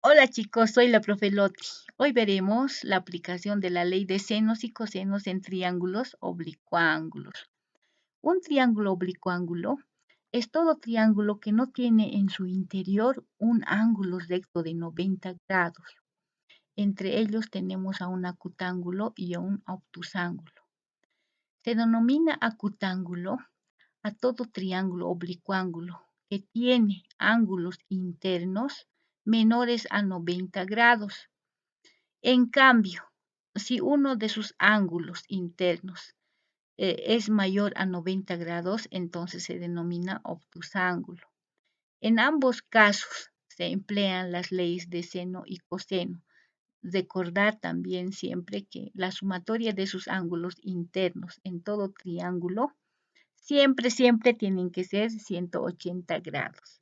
Hola chicos, soy la profe Loti. Hoy veremos la aplicación de la ley de senos y cosenos en triángulos oblicuángulos. Un triángulo oblicuángulo es todo triángulo que no tiene en su interior un ángulo recto de 90 grados. Entre ellos tenemos a un acutángulo y a un obtusángulo. Se denomina acutángulo a todo triángulo oblicuángulo que tiene ángulos internos menores a 90 grados. En cambio, si uno de sus ángulos internos es mayor a 90 grados, entonces se denomina obtusángulo. En ambos casos se emplean las leyes de seno y coseno. Recordar también siempre que la sumatoria de sus ángulos internos en todo triángulo siempre tienen que ser 180 grados.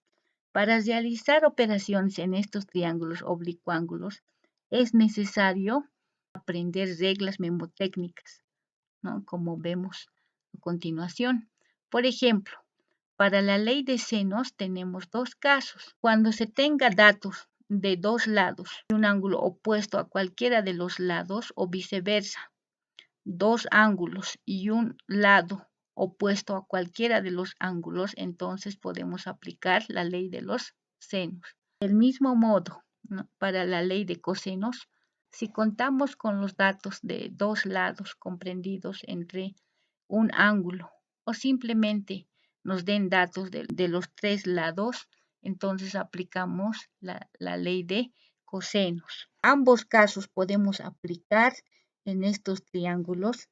Para realizar operaciones en estos triángulos oblicuángulos es necesario aprender reglas memotécnicas, ¿no? Como vemos a continuación. Por ejemplo, para la ley de senos tenemos dos casos. Cuando se tenga datos de dos lados y un ángulo opuesto a cualquiera de los lados o viceversa, dos ángulos y un lado opuesto a cualquiera de los ángulos, entonces podemos aplicar la ley de los senos. Del mismo modo, ¿no? Para la ley de cosenos, si contamos con los datos de dos lados comprendidos entre un ángulo o simplemente nos den datos de los tres lados, entonces aplicamos la ley de cosenos. Ambos casos podemos aplicar en estos triángulos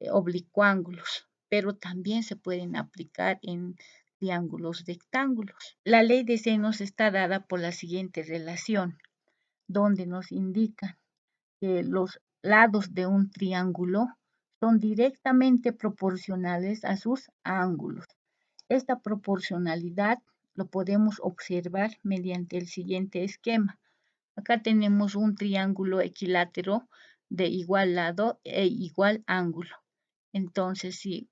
oblicuángulos, pero también se pueden aplicar en triángulos rectángulos. La ley de senos está dada por la siguiente relación, donde nos indica que los lados de un triángulo son directamente proporcionales a sus ángulos. Esta proporcionalidad lo podemos observar mediante el siguiente esquema. Acá tenemos un triángulo equilátero de igual lado e igual ángulo. Entonces, si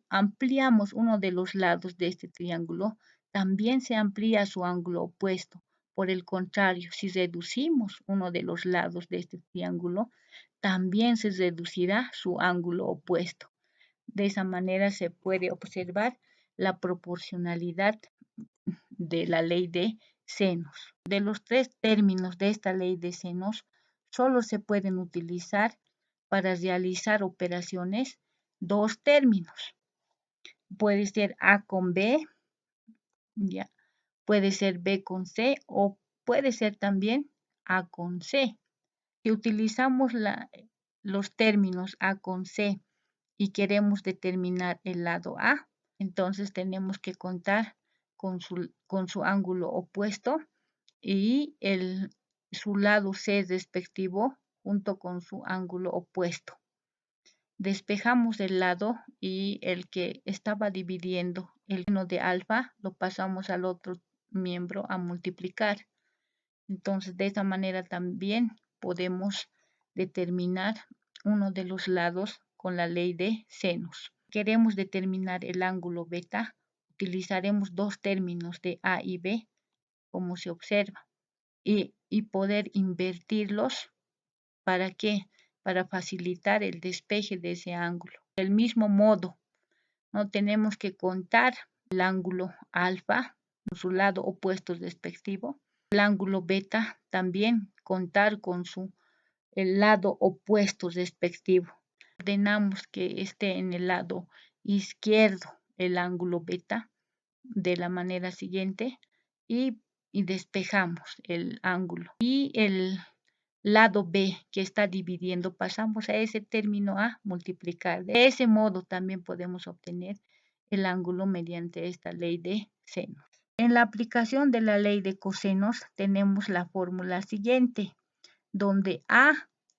ampliamos uno de los lados de este triángulo, también se amplía su ángulo opuesto. Por el contrario, si reducimos uno de los lados de este triángulo, también se reducirá su ángulo opuesto. De esa manera se puede observar la proporcionalidad de la ley de senos. De los tres términos de esta ley de senos, solo se pueden utilizar para realizar operaciones dos términos. Puede ser A con B, ya, puede ser B con C o puede ser también A con C. Si utilizamos los términos A con C y queremos determinar el lado A, entonces tenemos que contar con su ángulo opuesto y su lado C respectivo junto con su ángulo opuesto. Despejamos el lado y el que estaba dividiendo el seno de alfa lo pasamos al otro miembro a multiplicar. Entonces, de esa manera también podemos determinar uno de los lados con la ley de senos. Queremos determinar el ángulo beta, utilizaremos dos términos de A y B, como se observa, y poder invertirlos. ¿Para qué? Para facilitar el despeje de ese ángulo. Del mismo modo, no tenemos que contar el ángulo alfa, su lado opuesto respectivo, el ángulo beta también contar con el lado opuesto respectivo. Ordenamos que esté en el lado izquierdo el ángulo beta de la manera siguiente y despejamos el ángulo. Y el lado B que está dividiendo, pasamos a ese término a multiplicar. De ese modo también podemos obtener el ángulo mediante esta ley de senos. En la aplicación de la ley de cosenos tenemos la fórmula siguiente, donde A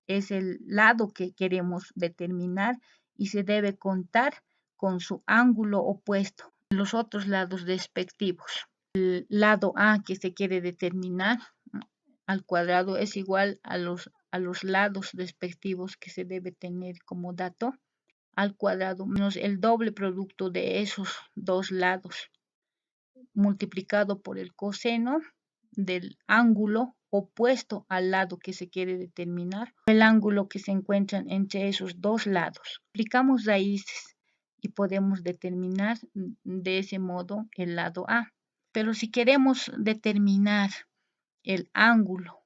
es el lado que queremos determinar y se debe contar con su ángulo opuesto en los otros lados respectivos. El lado A que se quiere determinar al cuadrado es igual a los lados respectivos que se debe tener como dato al cuadrado menos el doble producto de esos dos lados multiplicado por el coseno del ángulo opuesto al lado que se quiere determinar, el ángulo que se encuentra entre esos dos lados. Aplicamos raíces y podemos determinar de ese modo el lado A. Pero si queremos determinar el ángulo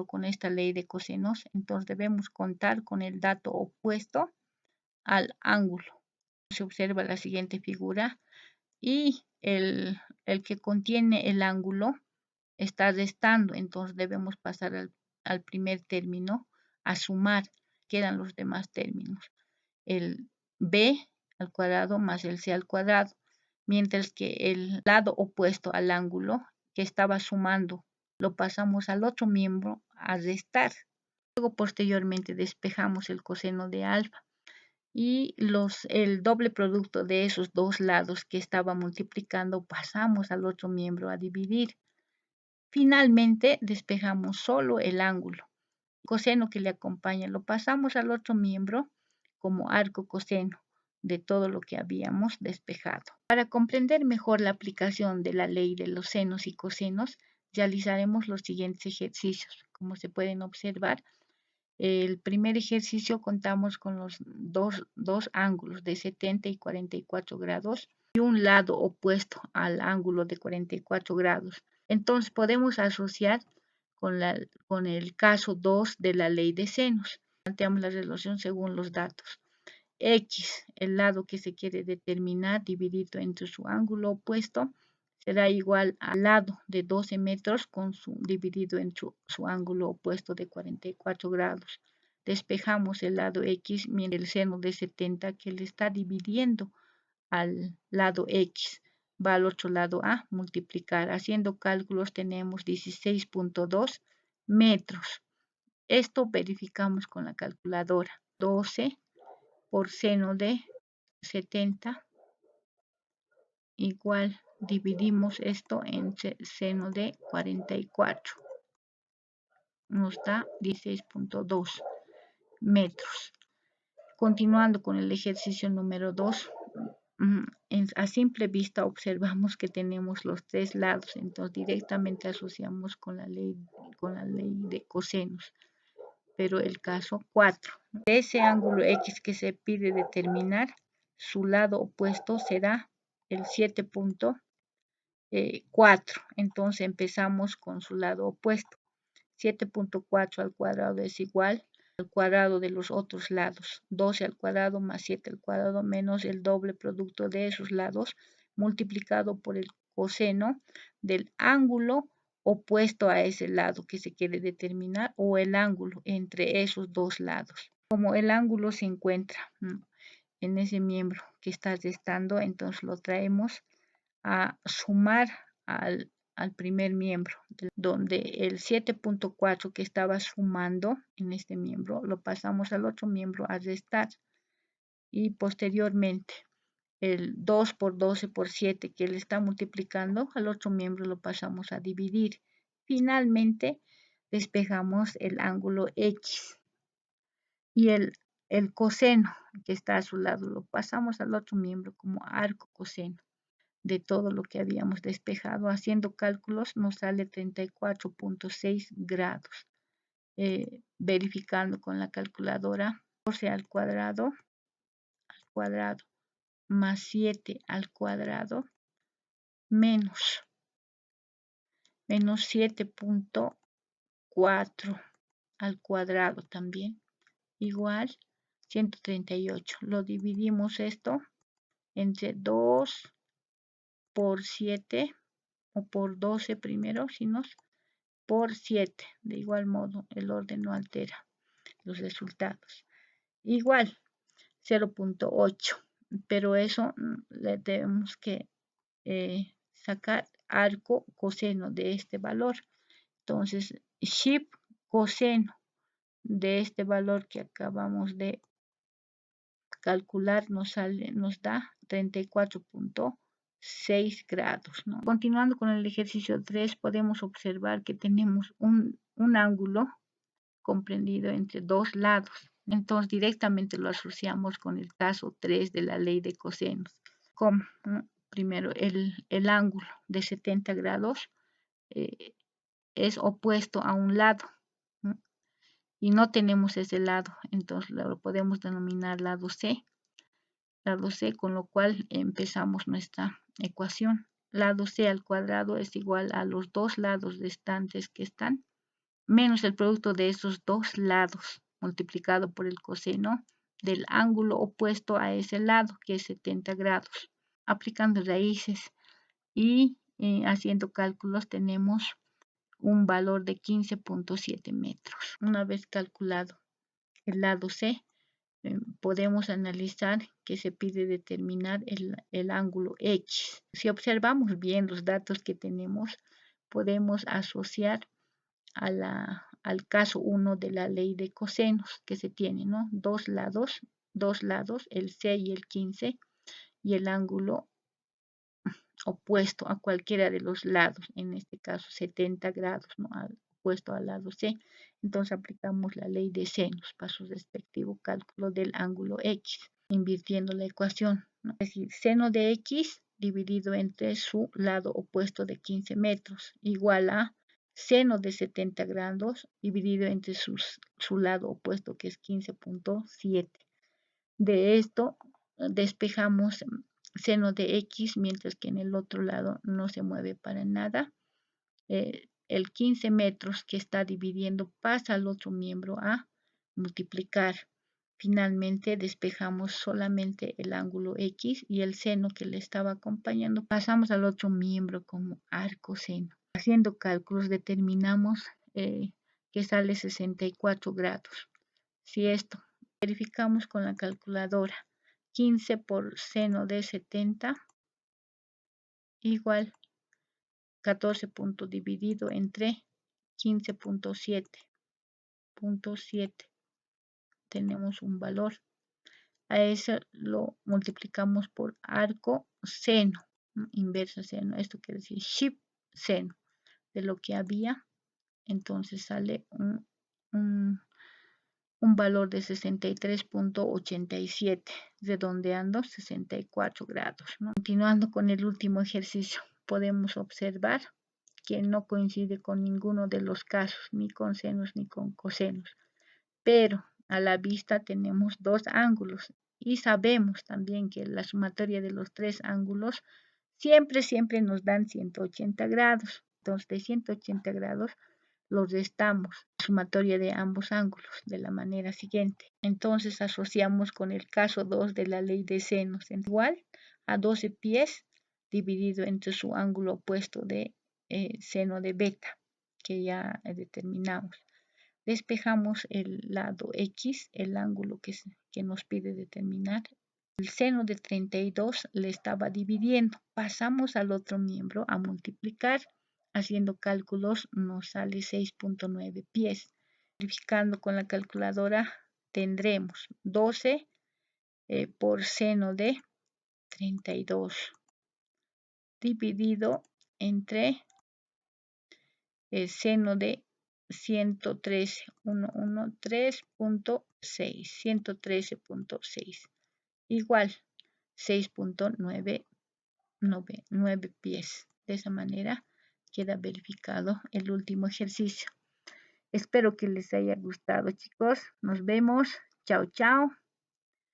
con esta ley de cosenos, entonces debemos contar con el dato opuesto al ángulo. Se observa la siguiente figura y el que contiene el ángulo está restando, entonces debemos pasar al primer término a sumar, quedan los demás términos. El b al cuadrado más el c al cuadrado, mientras que el lado opuesto al ángulo que estaba sumando lo pasamos al otro miembro a restar. Luego posteriormente despejamos el coseno de alfa y el doble producto de esos dos lados que estaba multiplicando pasamos al otro miembro a dividir. Finalmente despejamos solo el ángulo. El coseno que le acompaña lo pasamos al otro miembro como arco coseno de todo lo que habíamos despejado. Para comprender mejor la aplicación de la ley de los senos y cosenos, realizaremos los siguientes ejercicios. Como se pueden observar, el primer ejercicio contamos con los dos ángulos de 70 y 44 grados y un lado opuesto al ángulo de 44 grados. Entonces podemos asociar con el caso 2 de la ley de senos. Planteamos la relación según los datos. X, el lado que se quiere determinar dividido entre su ángulo opuesto, será igual al lado de 12 metros dividido entre su ángulo opuesto de 44 grados. Despejamos el lado X mientras el seno de 70 que le está dividiendo al lado X va al otro lado a multiplicar. Haciendo cálculos tenemos 16.2 metros. Esto verificamos con la calculadora. 12 por seno de 70 igual dividimos esto entre seno de 44. Nos da 16.2 metros. Continuando con el ejercicio número 2, a simple vista observamos que tenemos los tres lados, entonces directamente asociamos con la ley de cosenos. Pero el caso 4, de ese ángulo X que se pide determinar, su lado opuesto será el 7.4. Entonces empezamos con su lado opuesto. 7.4 al cuadrado es igual al cuadrado de los otros lados. 12 al cuadrado más 7 al cuadrado menos el doble producto de esos lados multiplicado por el coseno del ángulo opuesto a ese lado que se quiere determinar o el ángulo entre esos dos lados. Como el ángulo se encuentra en ese miembro que está restando, entonces lo traemos a sumar al primer miembro, donde el 7.4 que estaba sumando en este miembro lo pasamos al otro miembro a restar y posteriormente el 2 por 12 por 7 que le está multiplicando al otro miembro lo pasamos a dividir. Finalmente despejamos el ángulo X y el coseno que está a su lado lo pasamos al otro miembro como arco coseno de todo lo que habíamos despejado. Haciendo cálculos nos sale 34.6 grados. Verificando con la calculadora, 14 al cuadrado más 7 al cuadrado menos 7.4 al cuadrado también igual 138. Lo dividimos esto entre 2 por 7 o por 12 primero, sino por 7. De igual modo, el orden no altera los resultados. Igual, 0.8. Pero eso le tenemos que sacar arco coseno de este valor. Entonces, ship coseno de este valor que acabamos de calcular nos da 34.6 grados, ¿no? Continuando con el ejercicio 3, podemos observar que tenemos un ángulo comprendido entre dos lados. Entonces directamente lo asociamos con el caso 3 de la ley de cosenos. Como primero el ángulo de 70 grados es opuesto a un lado, ¿no? Y no tenemos ese lado, entonces lo podemos denominar lado C, con lo cual empezamos nuestra ecuación. Lado C al cuadrado es igual a los dos lados restantes que están, menos el producto de esos dos lados, multiplicado por el coseno del ángulo opuesto a ese lado, que es 70 grados. Aplicando raíces y haciendo cálculos tenemos un valor de 15.7 metros. Una vez calculado el lado C, podemos analizar que se pide determinar el ángulo X. Si observamos bien los datos que tenemos, podemos asociar al caso 1 de la ley de cosenos que se tiene, ¿no? Dos lados, el C y el 15, y el ángulo opuesto a cualquiera de los lados, en este caso 70 grados, ¿no? Opuesto al lado C. Entonces aplicamos la ley de senos para su respectivo cálculo del ángulo X, invirtiendo la ecuación, ¿no? Es decir, seno de X dividido entre su lado opuesto de 15 metros, igual a seno de 70 grados dividido entre su lado opuesto, que es 15.7. De esto despejamos seno de X, mientras que en el otro lado no se mueve para nada. El 15 metros que está dividiendo pasa al otro miembro a multiplicar. Finalmente despejamos solamente el ángulo X y el seno que le estaba acompañando. Pasamos al otro miembro como arco seno. Haciendo cálculos determinamos que sale 64 grados. Si esto verificamos con la calculadora, 15 por seno de 70 igual 14 puntos dividido entre 15.7. Tenemos un valor. A eso lo multiplicamos por arco seno, inversa seno. Esto quiere decir shift seno de lo que había. Entonces sale un valor de 63.87, redondeando 64 grados, ¿no? Continuando con el último ejercicio, podemos observar que no coincide con ninguno de los casos, ni con senos ni con cosenos, pero a la vista tenemos dos ángulos y sabemos también que la sumatoria de los tres ángulos siempre nos dan 180 grados. Entonces de 180 grados los restamos, la sumatoria de ambos ángulos, de la manera siguiente. Entonces asociamos con el caso 2 de la ley de senos, igual a 12 pies dividido entre su ángulo opuesto de seno de beta, que ya determinamos. Despejamos el lado X, el ángulo que nos pide determinar. El seno de 32 le estaba dividiendo. Pasamos al otro miembro a multiplicar. Haciendo cálculos nos sale 6.9 pies. Verificando con la calculadora tendremos 12 por seno de 32 dividido entre el seno de 113.6 igual 6.9 pies. De esa manera queda verificado el último ejercicio. Espero que les haya gustado, chicos. Nos vemos. Chao, chao.